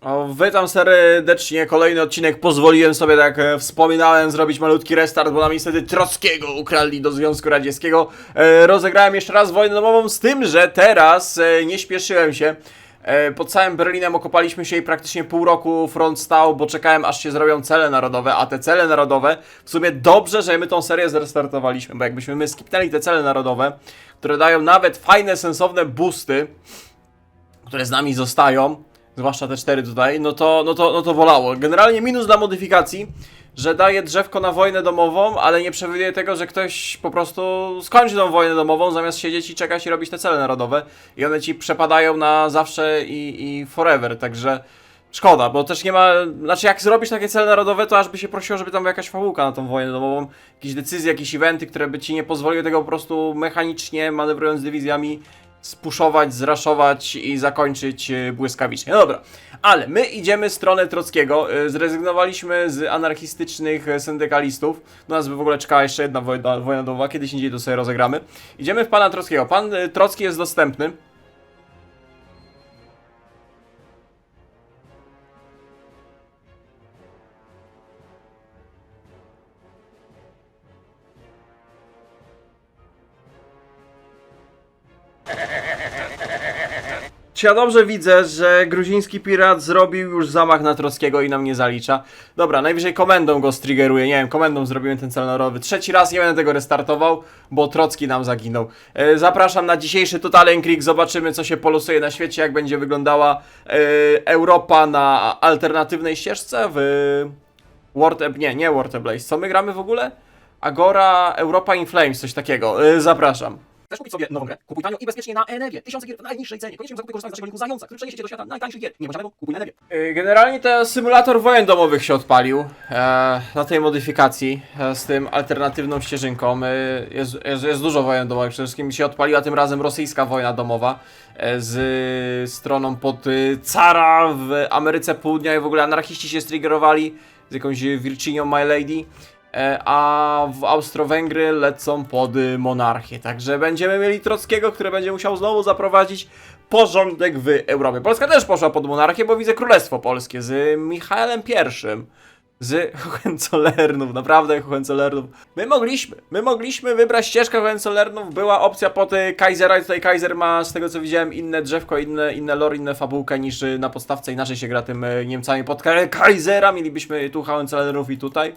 O, witam serdecznie, kolejny odcinek. Pozwoliłem sobie, tak jak wspominałem, zrobić malutki restart, bo nam niestety Trockiego ukradli do Związku Radzieckiego. Rozegrałem jeszcze raz wojnę domową, z tym, że teraz nie śpieszyłem się. Pod całym Berlinem okopaliśmy się i praktycznie pół roku front stał, bo czekałem, aż się zrobią cele narodowe, a te cele narodowe, w sumie dobrze, że my tą serię zrestartowaliśmy, bo jakbyśmy my skipnęli te cele narodowe, które dają nawet fajne, sensowne boosty, które z nami zostają, zwłaszcza te 4 tutaj, no to wolało. Generalnie minus dla modyfikacji, że daje drzewko na wojnę domową, ale nie przewiduje tego, że ktoś po prostu skończy tą wojnę domową, zamiast siedzieć i czekać i robić te cele narodowe. I one ci przepadają na zawsze i forever, także szkoda, bo też nie ma... Znaczy jak zrobisz takie cele narodowe, to aż by się prosiło, żeby tam była jakaś fabułka na tą wojnę domową, jakieś decyzje, jakieś eventy, które by ci nie pozwoliły tego po prostu mechanicznie, manewrując dywizjami, spuszować, zraszować i zakończyć błyskawicznie. No dobra, ale my idziemy w stronę Trockiego, zrezygnowaliśmy z anarchistycznych syndykalistów, do nas by w ogóle czekała jeszcze jedna wojna domowa, kiedyś indziej to sobie rozegramy. Idziemy w pana Trockiego, pan Trocki jest dostępny. Czy ja dobrze widzę, że gruziński pirat zrobił już zamach na Trockiego i nam nie zalicza? Dobra, najwyżej komendą go striggeruję, nie wiem, komendą zrobimy ten cel narodowy. Trzeci raz nie będę tego restartował, bo Trocki nam zaginął. Zapraszam na dzisiejszy Total Encrypt, zobaczymy co się polosuje na świecie, jak będzie wyglądała Europa na alternatywnej ścieżce w nie War Blaze. Co my gramy w ogóle? Agora, Europa in Flames, coś takiego. Zapraszam. Chcesz kupić sobie nową grę? Kupuj tanio i bezpiecznie na Enewie. 1000 gier w najniższej cenie. Koniecznie zakup korzystając z naszego linku Zająca, który przeniesie cię do świata najtańszych gier. Nie bądź nowego, kupuj na Enewie. Generalnie to symulator wojen domowych się odpalił na tej modyfikacji z tym alternatywną ścieżynką. Jest dużo wojen domowych. Przede wszystkim się odpaliła tym razem rosyjska wojna domowa z stroną pod cara w Ameryce Południowej. W ogóle anarchiści się striggerowali z jakąś Virginią My Lady. A w Austro-Węgry lecą pod monarchię. Także będziemy mieli Trockiego, który będzie musiał znowu zaprowadzić porządek w Europie. Polska też poszła pod monarchię, bo widzę Królestwo Polskie z Michałem I. Z Hohenzollernów, naprawdę Hohenzollernów. My mogliśmy wybrać ścieżkę Hohenzollernów, była opcja pod Kaisera i tutaj Kaiser ma, z tego co widziałem, inne drzewko, inne lore, inne fabułkę niż na podstawce, inaczej się gra tym Niemcami pod Kaisera, mielibyśmy tu Hohenzollernów i tutaj.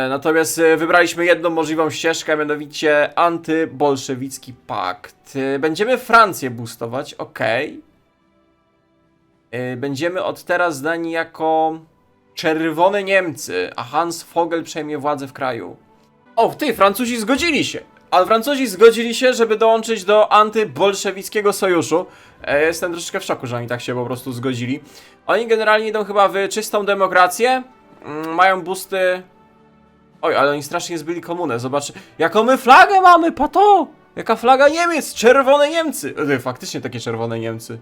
Natomiast wybraliśmy jedną możliwą ścieżkę, mianowicie antybolszewicki pakt. Będziemy Francję boostować, ok. Będziemy od teraz znani jako Czerwone Niemcy, a Hans Vogel przejmie władzę w kraju. O, Francuzi zgodzili się! Ale Francuzi zgodzili się, żeby dołączyć do antybolszewickiego sojuszu. Jestem troszeczkę w szoku, że oni tak się po prostu zgodzili. Oni generalnie idą chyba w czystą demokrację. Mają boosty... Oj, ale oni strasznie zbyli komunę, zobacz. Jaką my flagę mamy, pato! Jaka flaga Niemiec, czerwone Niemcy! Faktycznie takie czerwone Niemcy.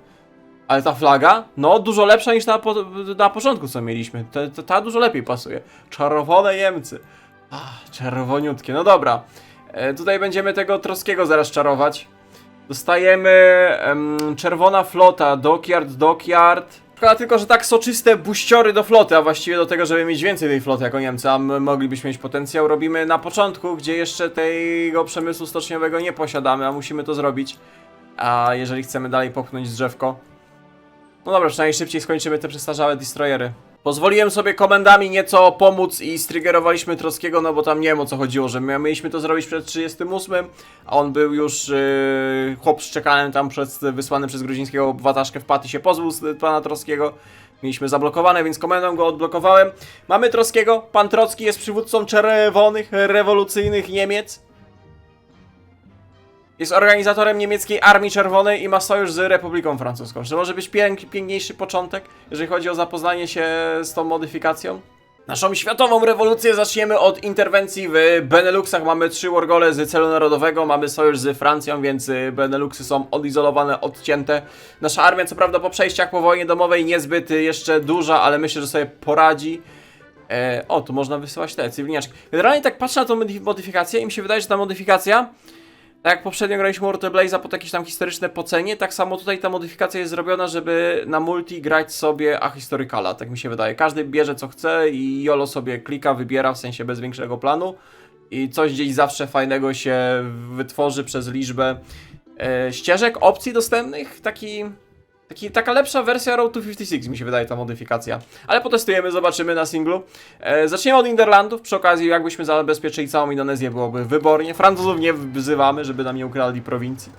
Ale ta flaga, no dużo lepsza niż na początku co mieliśmy. Ta dużo lepiej pasuje. Czerwone Niemcy. Czerwoniutkie, no dobra. Tutaj będziemy tego Trockiego zaraz czarować. Dostajemy czerwona flota, dockyard. Szkoda tylko, że tak soczyste buściory do floty, a właściwie do tego, żeby mieć więcej tej floty jako Niemcy, a my moglibyśmy mieć potencjał, robimy na początku, gdzie jeszcze tego przemysłu stoczniowego nie posiadamy, a musimy to zrobić. A jeżeli chcemy dalej popchnąć drzewko, no dobra, przynajmniej szybciej skończymy te przestarzałe destroyery. Pozwoliłem sobie komendami nieco pomóc i striggerowaliśmy Trockiego, no bo tam nie wiem o co chodziło, że my mieliśmy to zrobić przed 38, a on był już chłop z czekanem tam wysłany przez gruzińskiego wataszkę w paty się pozbył z pana Trockiego. Mieliśmy zablokowane, więc komendą go odblokowałem. Mamy Trockiego, pan Trocki jest przywódcą czerwonych, rewolucyjnych Niemiec. Jest organizatorem niemieckiej Armii Czerwonej i ma sojusz z Republiką Francuską. Czy może być piękniejszy początek, jeżeli chodzi o zapoznanie się z tą modyfikacją? Naszą światową rewolucję zaczniemy od interwencji w Beneluxach. Mamy 3 wargole z celu narodowego, mamy sojusz z Francją, więc Beneluxy są odizolowane, odcięte. Nasza armia, co prawda po przejściach po wojnie domowej niezbyt jeszcze duża, ale myślę, że sobie poradzi. Tu można wysyłać te cywilniaczki. Generalnie tak patrzę na tą modyfikację i mi się wydaje, że ta modyfikacja Tak jak poprzednio graliśmy World Blaze'a pod jakieś tam historyczne pocenie, tak samo tutaj ta modyfikacja jest zrobiona, żeby na multi grać sobie ahistorykala, tak mi się wydaje. Każdy bierze co chce i YOLO sobie klika, wybiera, w sensie bez większego planu i coś gdzieś zawsze fajnego się wytworzy przez liczbę ścieżek, opcji dostępnych, taka lepsza wersja Road to 56 mi się wydaje ta modyfikacja. Ale potestujemy, zobaczymy na singlu. Zaczniemy od Niderlandów, przy okazji jakbyśmy zabezpieczyli całą Indonezję byłoby wybornie. Francuzów nie wzywamy, żeby nam nie ukradli prowincji.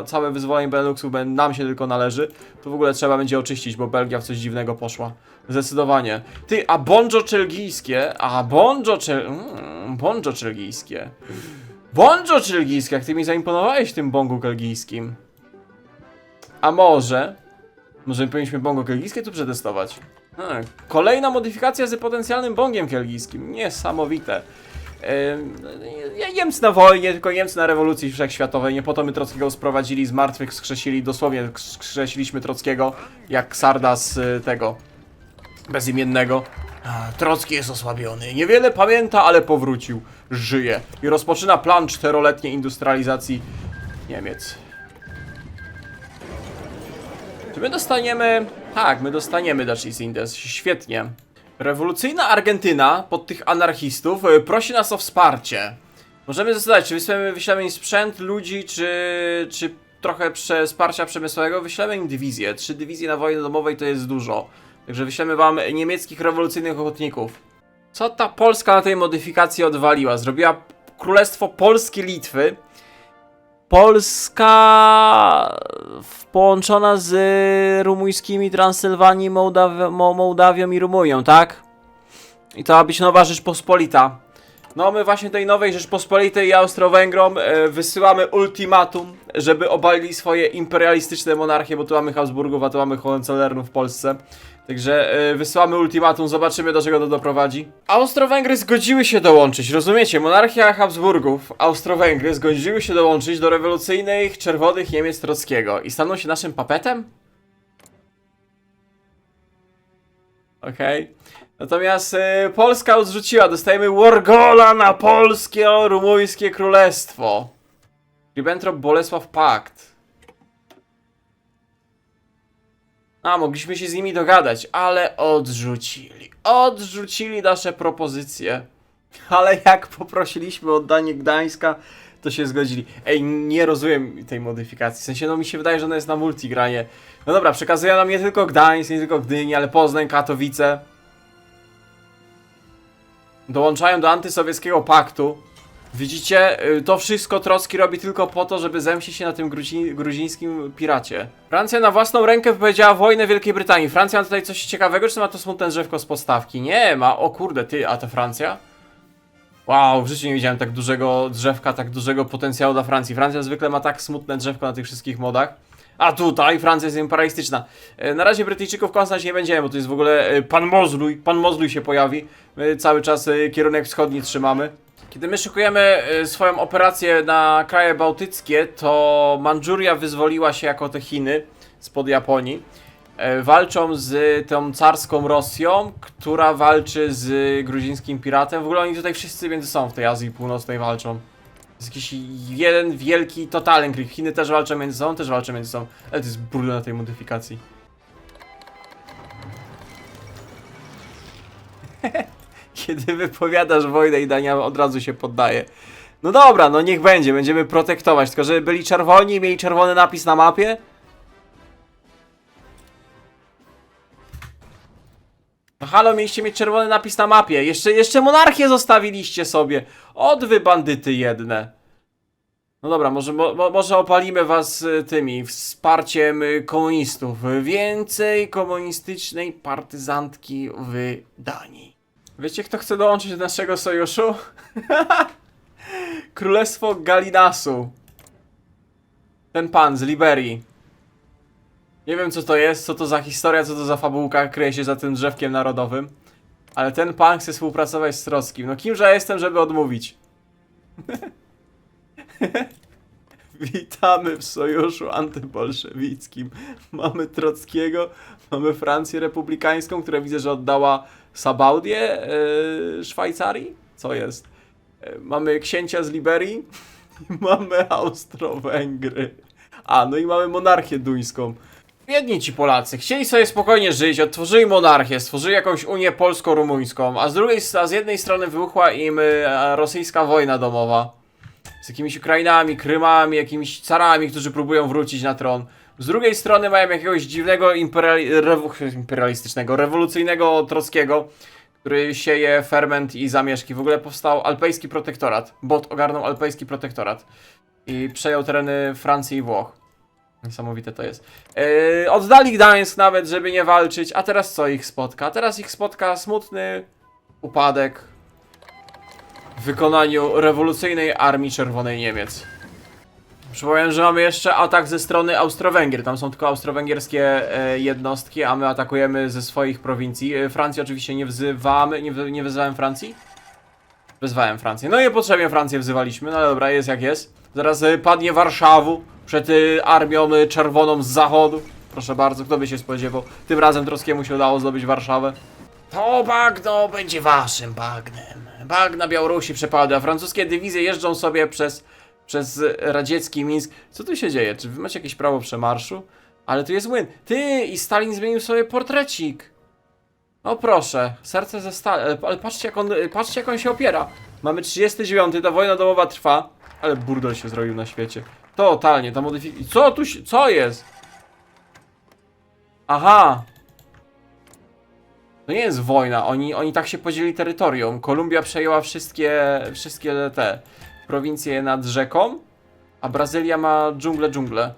Całe wyzwolenie Beneluxu nam się tylko należy. To w ogóle trzeba będzie oczyścić, bo Belgia w coś dziwnego poszła. Zdecydowanie. Ty, a Bonjo czelgijskie, Bonjo czelgijskie. Bonjo czelgijskie, jak ty mi zaimponowałeś tym bongu kelgijskim. A może powinniśmy bongo kelgijskie tu przetestować. Kolejna modyfikacja z potencjalnym bongiem kelgijskim. Niesamowite. Niemcy na wojnie, tylko Niemcy na rewolucji wszechświatowej. Nie po to my Trockiego sprowadzili z martwych, wskrzesili, dosłownie wskrzesiliśmy Trockiego, jak Sarda z tego bezimiennego. Trocki jest osłabiony. Niewiele pamięta, ale powrócił. Żyje. I rozpoczyna plan 4-letniej industrializacji Niemiec. Czy my dostaniemy... Tak, my dostaniemy Dutch East Indies. Świetnie. Rewolucyjna Argentyna pod tych anarchistów prosi nas o wsparcie. Możemy zdecydować, czy wyślemy im sprzęt, ludzi, czy trochę wsparcia przemysłowego. Wyślemy im dywizję. 3 dywizje na wojnie domowej to jest dużo. Także wyślemy wam niemieckich rewolucyjnych ochotników. Co ta Polska na tej modyfikacji odwaliła? Zrobiła Królestwo Polskie Litwy. Polska połączona z rumuńskimi Transylwanii, Mołdawią i Rumunią, tak? I to ma być nowa Rzeczpospolita. No my właśnie tej nowej Rzeczpospolitej i Austro-Węgrom wysyłamy ultimatum, żeby obalili swoje imperialistyczne monarchie, bo tu mamy Habsburgów, a tu mamy Hohenzollernów w Polsce. Także wysyłamy ultimatum, zobaczymy do czego to doprowadzi. Austro-Węgry zgodziły się dołączyć, rozumiecie? Monarchia Habsburgów, Austro-Węgry zgodziły się dołączyć do rewolucyjnych czerwonych Niemiec Trockiego i staną się naszym papetem? Okej. Natomiast Polska odrzuciła, dostajemy Wargola na polskie, rumuńskie królestwo. Ribbentrop Bolesław Pakt. Mogliśmy się z nimi dogadać, ale odrzucili. Odrzucili nasze propozycje. Ale jak poprosiliśmy o oddanie Gdańska, to się zgodzili. Ej, nie rozumiem tej modyfikacji. W sensie, no mi się wydaje, że ona jest na multigranie. No dobra, przekazują nam nie tylko Gdańsk, nie tylko Gdynię, ale Poznań, Katowice. Dołączają do antysowieckiego paktu. Widzicie, to wszystko Trocki robi tylko po to, żeby zemścić się na tym gruzińskim piracie. Francja na własną rękę wypowiedziała wojnę Wielkiej Brytanii. Francja ma tutaj coś ciekawego, czy ma to smutne drzewko z podstawki? Nie ma, o kurde, ty, a to Francja? Wow, w życiu nie widziałem tak dużego drzewka, tak dużego potencjału dla Francji. Francja zwykle ma tak smutne drzewko na tych wszystkich modach. A tutaj Francja jest imperialistyczna. Na razie Brytyjczyków kąsać nie będziemy, bo to jest w ogóle Pan Mozluj się pojawi. My cały czas kierunek wschodni trzymamy. Kiedy my szykujemy swoją operację na kraje bałtyckie, to Mandżuria wyzwoliła się jako te Chiny spod Japonii. Walczą z tą carską Rosją, która walczy z gruzińskim piratem. W ogóle oni tutaj wszyscy między sobą w tej Azji Północnej walczą. Jest jakiś jeden wielki, totalny krig. Chiny też walczą między sobą, też walczą między sobą. Ale to jest brudne na tej modyfikacji. Kiedy wypowiadasz wojnę i Dania od razu się poddaje. No dobra, no niech będzie, będziemy protektować. Tylko żeby byli czerwoni i mieli czerwony napis na mapie. No halo, mieliście mieć czerwony napis na mapie. Jeszcze monarchię zostawiliście sobie. Od wy bandyty jedne. No dobra, może opalimy was tymi wsparciem komunistów. Więcej komunistycznej partyzantki w Danii. Wiecie, kto chce dołączyć do naszego sojuszu? Królestwo Galinasu. Ten pan z Liberii. Nie wiem co to jest, co to za historia, co to za fabułka kryje się za tym drzewkiem narodowym. Ale ten pan chce współpracować z Trockim. No kimże ja jestem, żeby odmówić? Witamy w sojuszu antybolszewickim. Mamy Trockiego, mamy Francję republikańską, która widzę, że oddała Sabaudię Szwajcarii? Co jest? Mamy księcia z Liberii. I mamy Austro-Węgry. A, no i mamy monarchię duńską. Biedni ci Polacy, chcieli sobie spokojnie żyć, odtworzyli monarchię, stworzyli jakąś unię polsko-rumuńską, a z jednej strony wybuchła im rosyjska wojna domowa. Z jakimiś Ukrainami, Krymami, jakimiś carami, którzy próbują wrócić na tron. Z drugiej strony mają jakiegoś dziwnego imperialistycznego, rewolucyjnego Trockiego, który sieje ferment i zamieszki. W ogóle powstał alpejski protektorat. Bot ogarnął alpejski protektorat. I przejął tereny Francji i Włoch. Niesamowite to jest. Oddali Gdańsk nawet, żeby nie walczyć. A teraz co ich spotka? Teraz ich spotka smutny upadek w wykonaniu rewolucyjnej Armii Czerwonej Niemiec. Przypomnę, że mamy jeszcze atak ze strony Austro-Węgier. Tam są tylko austro-węgierskie jednostki, a my atakujemy ze swoich prowincji. Francji oczywiście nie wzywamy. Nie wezwałem Francji? Wezwałem Francję. No niepotrzebnie Francję wzywaliśmy, no ale dobra, jest jak jest. Zaraz padnie Warszawu przed armią czerwoną z zachodu. Proszę bardzo, kto by się spodziewał. Tym razem Trockiemu się udało zdobyć Warszawę. To bagno będzie waszym bagnem. Bagna Białorusi przepada. Francuskie dywizje jeżdżą sobie przez radziecki Mińsk. Co tu się dzieje? Czy wy macie jakieś prawo przemarszu? Ale tu jest młyn. Ty! I Stalin zmienił sobie portrecik. O proszę, serce ze stali. Ale patrzcie jak on się opiera. Mamy 39, ta wojna domowa trwa. Ale burdel się zrobił na świecie. Totalnie, ta modyfikacja. Co tu się... Co jest? Aha! To nie jest wojna, oni tak się podzielili terytorium. Kolumbia przejęła wszystkie te prowincje nad rzeką, a Brazylia ma dżunglę.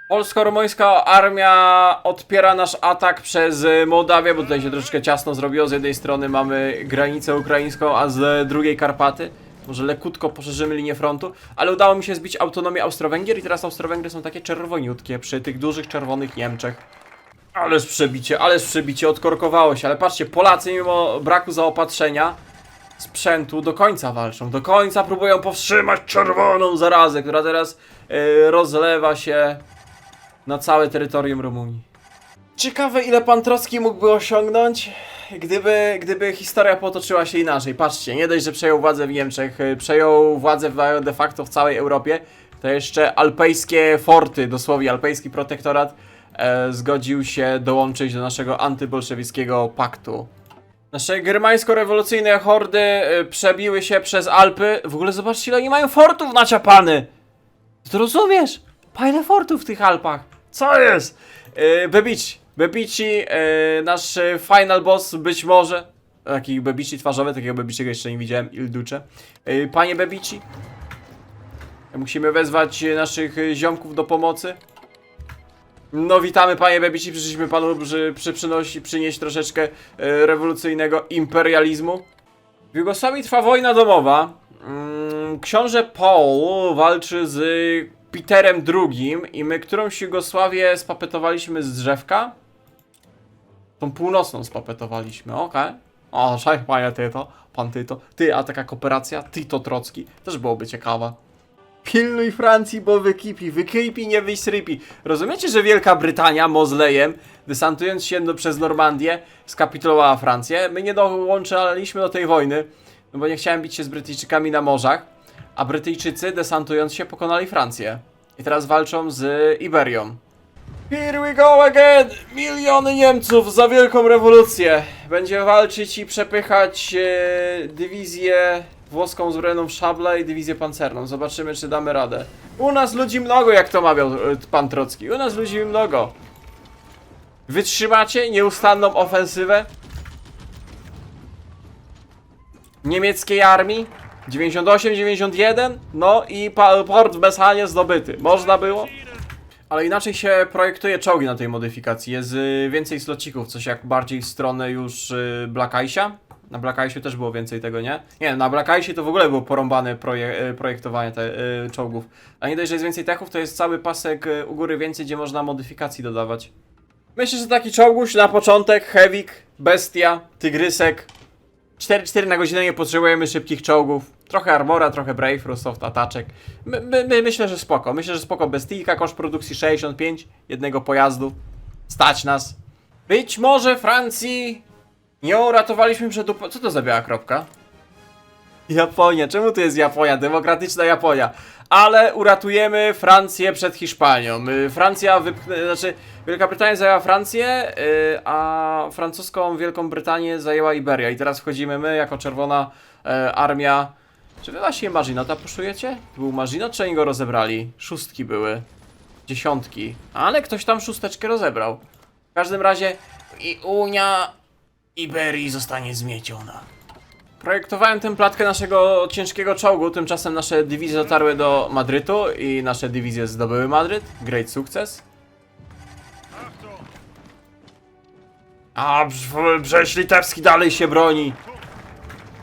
Polsko-rumuńska armia odpiera nasz atak przez Mołdawię, bo tutaj się troszeczkę ciasno zrobiło. Z jednej strony mamy granicę ukraińską, a z drugiej Karpaty. Może lekutko poszerzymy linię frontu, ale udało mi się zbić autonomię Austro-Węgier i teraz Austro-Węgry są takie czerwoniutkie przy tych dużych czerwonych Niemczech. Ależ przebicie, odkorkowało się, ale patrzcie, Polacy mimo braku zaopatrzenia, sprzętu do końca walczą, do końca próbują powstrzymać czerwoną zarazę, która teraz rozlewa się na całe terytorium Rumunii. Ciekawe, ile pan Trocki mógłby osiągnąć, gdyby historia potoczyła się inaczej. Patrzcie, nie dość, że przejął władzę w Niemczech, przejął władzę de facto w całej Europie, to jeszcze alpejskie forty, dosłownie alpejski protektorat, zgodził się dołączyć do naszego antybolszewickiego paktu. Nasze germańsko-rewolucyjne hordy przebiły się przez Alpy. W ogóle zobaczcie, ile oni mają fortów naciapany! To rozumiesz? Ile fortów w tych Alpach? Co jest? Bebici, nasz final boss być może. Taki Bebici twarzowy, takiego Bebiciego jeszcze nie widziałem, Il Duce. Panie Bebici, musimy wezwać naszych ziomków do pomocy. No witamy panie Bebici, przyszliśmy panu przynieść troszeczkę rewolucyjnego imperializmu. W Jugosławii trwa wojna domowa. Książę Paul walczy z Peterem II i my którąś Jugosławię spapetowaliśmy z drzewka. Tą północną spapetowaliśmy, okej. O, cześć panie Tyto, pan Tyto. Ty, a taka kooperacja, Tyto Trocki, też byłoby ciekawa. Pilnuj Francji, bo wykipi, nie wysrypi. Rozumiecie, że Wielka Brytania mozlejem, desantując się przez Normandię, skapitulowała Francję? My nie dołączaliśmy do tej wojny, no bo nie chciałem bić się z Brytyjczykami na morzach, a Brytyjczycy, desantując się, pokonali Francję. I teraz walczą z Iberią. Here we go again! Miliony Niemców za wielką rewolucję! Będzie walczyć i przepychać dywizję włoską zbrojoną w szable i dywizję pancerną. Zobaczymy, czy damy radę. U nas ludzi mnogo, jak to mawiał pan Trocki. U nas ludzi mnogo. Wytrzymacie nieustanną ofensywę niemieckiej armii? 98, 91? No i port w Messanie zdobyty. Można było? Ale inaczej się projektuje czołgi na tej modyfikacji. Jest więcej slocików, coś jak bardziej w stronę już Black Ice'a. Na Black Ice'ie też było więcej tego, nie? Nie, na Black Ice'ie to w ogóle było porąbane projektowanie czołgów. A nie dość, że jest więcej techów, to jest cały pasek u góry więcej, gdzie można modyfikacji dodawać. Myślę, że taki czołguś na początek, Hewik, Bestia, Tygrysek. 4 na godzinę nie potrzebujemy szybkich czołgów. Trochę armora, trochę brave, rosoft, ataczek. Myślę, że spoko. Myślę, że spoko. Bestyjka, koszt produkcji 65 jednego pojazdu. Stać nas. Być może Francji nie uratowaliśmy przed Co to za biała kropka? Japonia, czemu tu jest Japonia? Demokratyczna Japonia. Ale uratujemy Francję przed Hiszpanią. Francja znaczy Wielka Brytania zajęła Francję, a francuską Wielką Brytanię zajęła Iberia. I teraz wchodzimy my jako czerwona armia. Czy wy właśnie Marzinota puszujecie? To był Marzinot, czy oni go rozebrali? Szóstki były. Dziesiątki. Ale ktoś tam szósteczkę rozebrał. W każdym razie i Unia Iberii zostanie zmieciona. Projektowałem tę platkę naszego ciężkiego czołgu, tymczasem nasze dywizje dotarły do Madrytu i nasze dywizje zdobyły Madryt. Great sukces. A Brześć Litewski dalej się broni.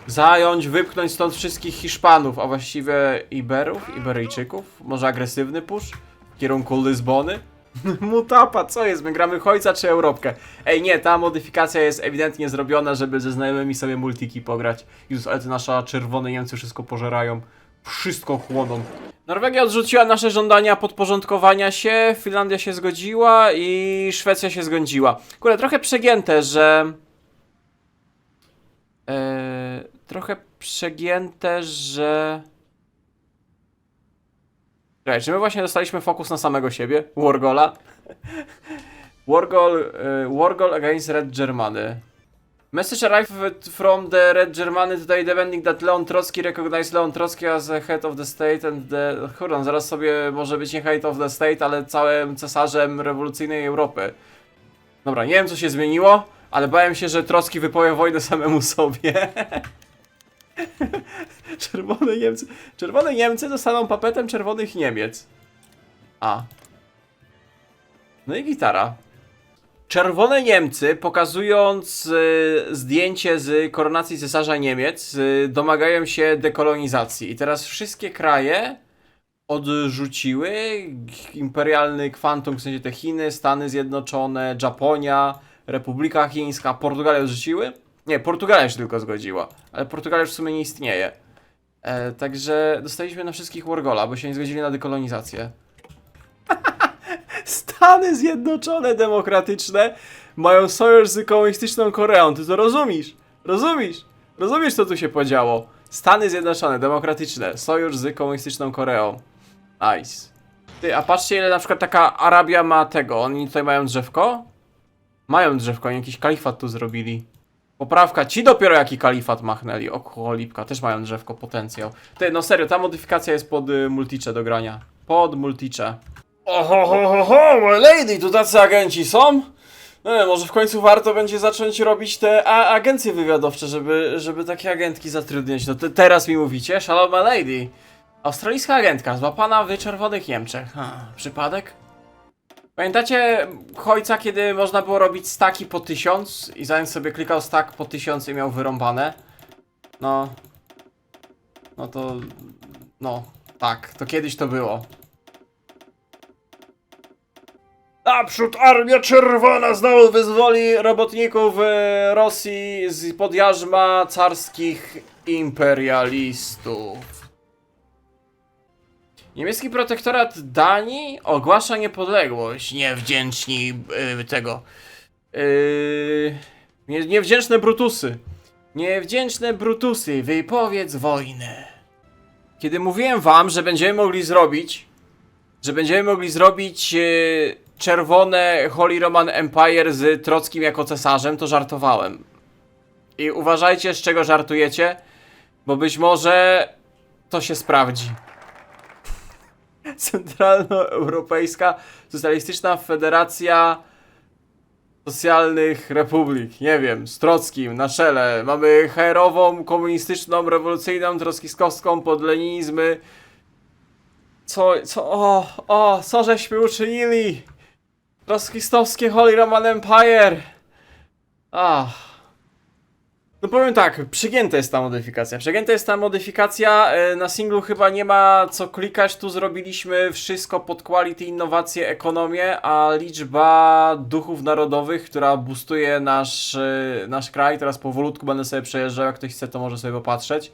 Zająć, wypchnąć stąd wszystkich Hiszpanów, a właściwie Iberów, Iberyjczyków. Może agresywny push w kierunku Lizbony. Mutapa, co jest? My gramy Hojca czy Europkę? Ej, nie, ta modyfikacja jest ewidentnie zrobiona, żeby ze znajomymi sobie multiki pograć. Jezus, ale te nasze czerwone Niemcy wszystko pożerają. Wszystko chłoną. Norwegia odrzuciła nasze żądania podporządkowania się, Finlandia się zgodziła i Szwecja się zgodziła. Kurde, trochę przegięte, że... trochę przegięte, że... Czekaj, czy my właśnie dostaliśmy fokus na samego siebie? Wargola? Wargol against Red Germany. Message arrived from the Red Germany today demanding that Leon Trotsky recognize Leon Trotsky as the head of the state and the... Kurde, zaraz sobie może być nie head of the state, ale całym cesarzem rewolucyjnej Europy. Dobra, nie wiem co się zmieniło, ale bałem się, że Trocki wypowie wojnę samemu sobie. Czerwone Niemcy dostaną papetem czerwonych Niemiec. A. No i gitara. Czerwone Niemcy, pokazując zdjęcie z koronacji cesarza Niemiec, domagają się dekolonizacji. I teraz wszystkie kraje odrzuciły imperialny kwantum, w sensie te Chiny, Stany Zjednoczone, Japonia, Republika Chińska, Portugalia odrzuciły. Nie, Portugalia się tylko zgodziła, ale Portugalia już w sumie nie istnieje. Także dostaliśmy na wszystkich Wargola, bo się nie zgodzili na dekolonizację. Stany Zjednoczone Demokratyczne mają sojusz z komunistyczną Koreą, ty to rozumiesz? Rozumiesz? Rozumiesz co tu się podziało? Stany Zjednoczone Demokratyczne, sojusz z komunistyczną Koreą. Nice. Ty, a patrzcie ile na przykład taka Arabia ma tego, oni tutaj mają drzewko? Mają drzewko, oni jakiś kalifat tu zrobili. Poprawka, ci dopiero jaki kalifat machnęli. O cholipka, też mają drzewko, potencjał. Ty, no serio, ta modyfikacja jest pod multicze do grania. Pod multicze. Oho, my lady, tu tacy agenci są? No nie, może w końcu warto będzie zacząć robić te agencje wywiadowcze, żeby takie agentki zatrudniać. No teraz mi mówicie, Shalom my lady. Australijska agentka złapana w czerwonych Niemczech. Przypadek? Pamiętacie Hojca, kiedy można było robić staki po 1000 i zanim sobie klikał stack po 1000 i miał wyrąbane? No to... No, tak, to kiedyś to było. Naprzód Armia Czerwona znowu wyzwoli robotników Rosji z-pod jarzma carskich imperialistów. Niemiecki protektorat Danii ogłasza niepodległość. Niewdzięczni niewdzięczne Brutusy. Niewdzięczne Brutusy, wypowiedz wojnę. Kiedy mówiłem wam, że będziemy mogli zrobić czerwone Holy Roman Empire z Trockim jako cesarzem, to żartowałem. I uważajcie, z czego żartujecie, bo być może to się sprawdzi. Centralnoeuropejska Socjalistyczna Federacja Socjalnych Republik. Nie wiem, z Trockim na czele. Mamy HR-ową, komunistyczną, rewolucyjną, trockiskowską, podleninizmy. Co żeśmy uczynili? Trockistowskie Holy Roman Empire. No powiem tak, przegięta jest ta modyfikacja. Na singlu chyba nie ma co klikać, tu zrobiliśmy wszystko pod quality, innowacje, ekonomię, a liczba duchów narodowych, która boostuje nasz kraj, teraz powolutku będę sobie przejeżdżał, jak ktoś chce to może sobie popatrzeć,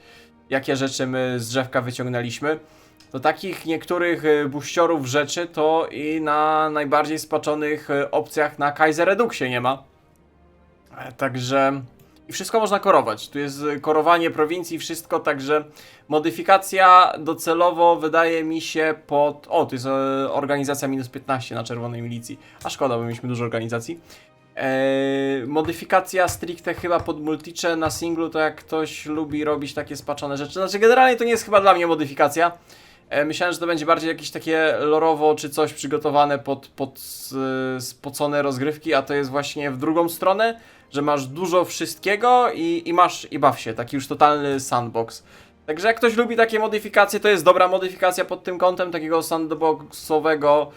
jakie rzeczy my z drzewka wyciągnęliśmy. To takich niektórych buściorów rzeczy to i na najbardziej spaczonych opcjach na Kaiser Reduxie nie ma. Także I wszystko można korować. Tu jest korowanie prowincji, wszystko, także modyfikacja docelowo wydaje mi się pod... O, tu jest organizacja minus 15 na czerwonej milicji. A szkoda, bo mieliśmy dużo organizacji. Modyfikacja stricte chyba pod multicze na singlu, to jak ktoś lubi robić takie spaczone rzeczy. Znaczy generalnie to nie jest chyba dla mnie modyfikacja. Myślałem, że to będzie bardziej jakieś takie lorowo czy coś przygotowane pod spocone rozgrywki, a to jest właśnie w drugą stronę, że masz dużo wszystkiego i baw się, taki już totalny sandbox. Także jak ktoś lubi takie modyfikacje, to jest dobra modyfikacja pod tym kątem, takiego sandboxowego,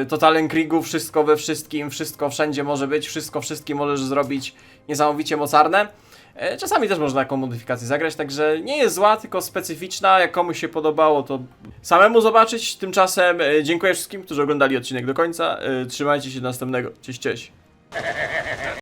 Totalen Kriegu, wszystko we wszystkim, wszystko wszędzie może być, wszystko wszystkim możesz zrobić niesamowicie mocarne. Czasami też można taką modyfikację zagrać, także nie jest zła, tylko specyficzna. Jak komuś się podobało, to samemu zobaczyć. Tymczasem dziękuję wszystkim, którzy oglądali odcinek do końca. Trzymajcie się do następnego. Cześć, cześć.